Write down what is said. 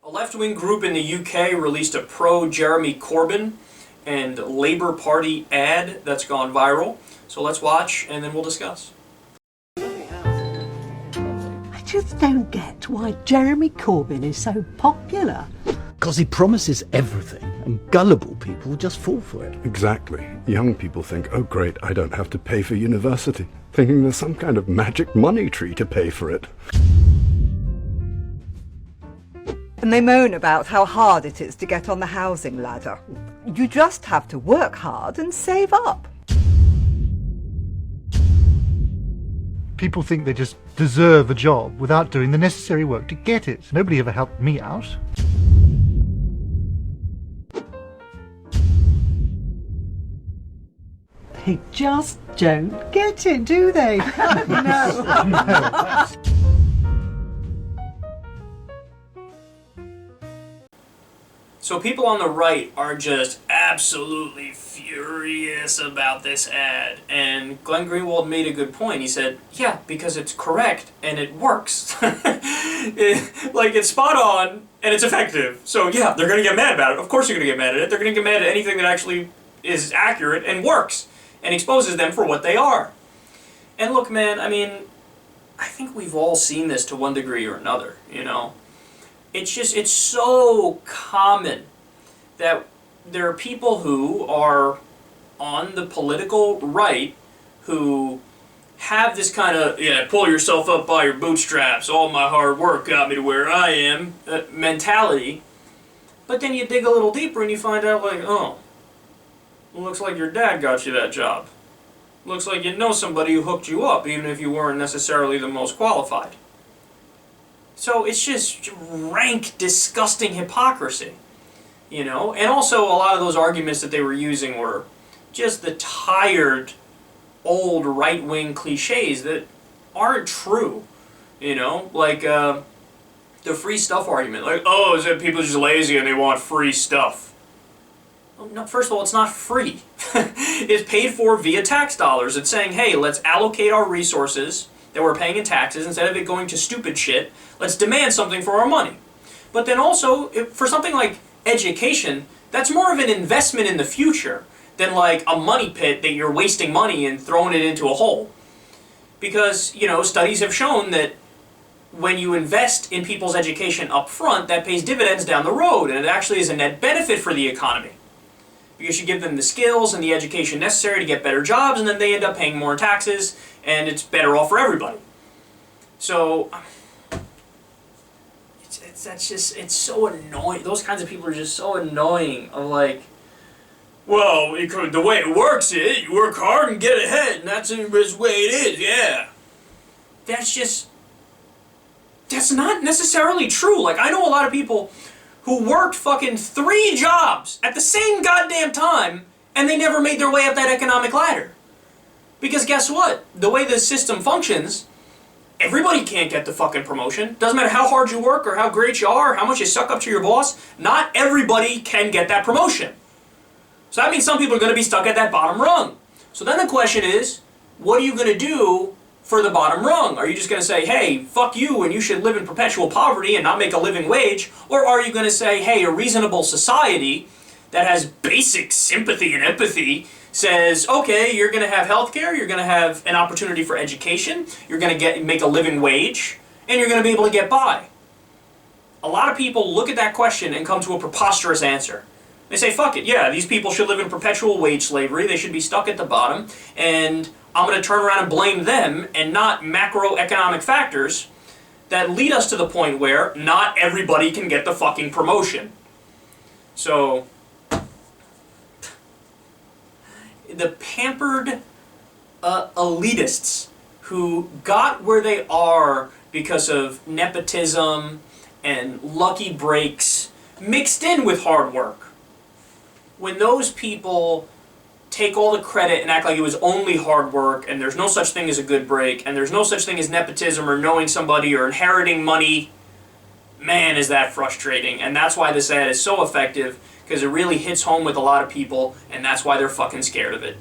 A left-wing group in the UK released a pro-Jeremy Corbyn and Labour Party ad that's gone viral. So let's watch and then we'll discuss. I just don't get why Jeremy Corbyn is so popular. Because he promises everything, and gullible people just fall for it. Exactly. Young people think, oh great, I don't have to pay for university, thinking there's some kind of magic money tree to pay for it. And they moan about how hard it is to get on the housing ladder. You just have to work hard and save up. People think they just deserve a job without doing the necessary work to get it. Nobody ever helped me out. They just don't get it, do they? No. So people on the right are just absolutely furious about this ad. And Glenn Greenwald made a good point. He said, yeah, because it's correct and it works. It's spot on and it's effective. So yeah, they're going to get mad about it. Of course they're going to get mad at it. They're going to get mad at anything that actually is accurate and works and exposes them for what they are. And look, man, I mean, I think we've all seen this to one degree or another, you know? It's so common that there are people who are on the political right who have this kind of, yeah, pull yourself up by your bootstraps, all my hard work got me to where I am, mentality. But then you dig a little deeper and you find out, like, oh, looks like your dad got you that job. Looks like you know somebody who hooked you up, even if you weren't necessarily the most qualified. So it's just rank, disgusting hypocrisy, you know? And also a lot of those arguments that they were using were just the tired, old right-wing cliches that aren't true, you know? Like the free stuff argument. Like, oh, is that people are just lazy and they want free stuff? Well, no, first of all, it's not free. It's paid for via tax dollars. It's saying, hey, let's allocate our resources that we're paying in taxes, instead of it going to stupid shit, let's demand something for our money. But then also, for something like education, that's more of an investment in the future than like a money pit that you're wasting money and throwing it into a hole. Because, you know, studies have shown that when you invest in people's education up front, that pays dividends down the road, and it actually is a net benefit for the economy. Because you give them the skills and the education necessary to get better jobs, and then they end up paying more in taxes, and it's better off for everybody. So, it's so annoying. Those kinds of people are just so annoying. Of like, well, the way it works is you work hard and get ahead, and that's the way it is, yeah. That's not necessarily true. Like, I know a lot of people who worked fucking 3 jobs at the same goddamn time, and they never made their way up that economic ladder. Because guess what? The way the system functions, everybody can't get the fucking promotion. Doesn't matter how hard you work or how great you are, or how much you suck up to your boss, not everybody can get that promotion. So that means some people are going to be stuck at that bottom rung. So then the question is, what are you going to do for the bottom rung? Are you just going to say, hey, fuck you and you should live in perpetual poverty and not make a living wage? Or are you going to say, hey, a reasonable society that has basic sympathy and empathy says, okay, you're going to have health care, you're going to have an opportunity for education, you're going to make a living wage, and you're going to be able to get by? A lot of people look at that question and come to a preposterous answer. They say, fuck it, yeah, these people should live in perpetual wage slavery, they should be stuck at the bottom, and I'm going to turn around and blame them and not macroeconomic factors that lead us to the point where not everybody can get the fucking promotion. So, the pampered elitists who got where they are because of nepotism and lucky breaks mixed in with hard work. When those people take all the credit and act like it was only hard work and there's no such thing as a good break and there's no such thing as nepotism or knowing somebody or inheriting money, man, is that frustrating. And that's why this ad is so effective, because it really hits home with a lot of people, and that's why they're fucking scared of it.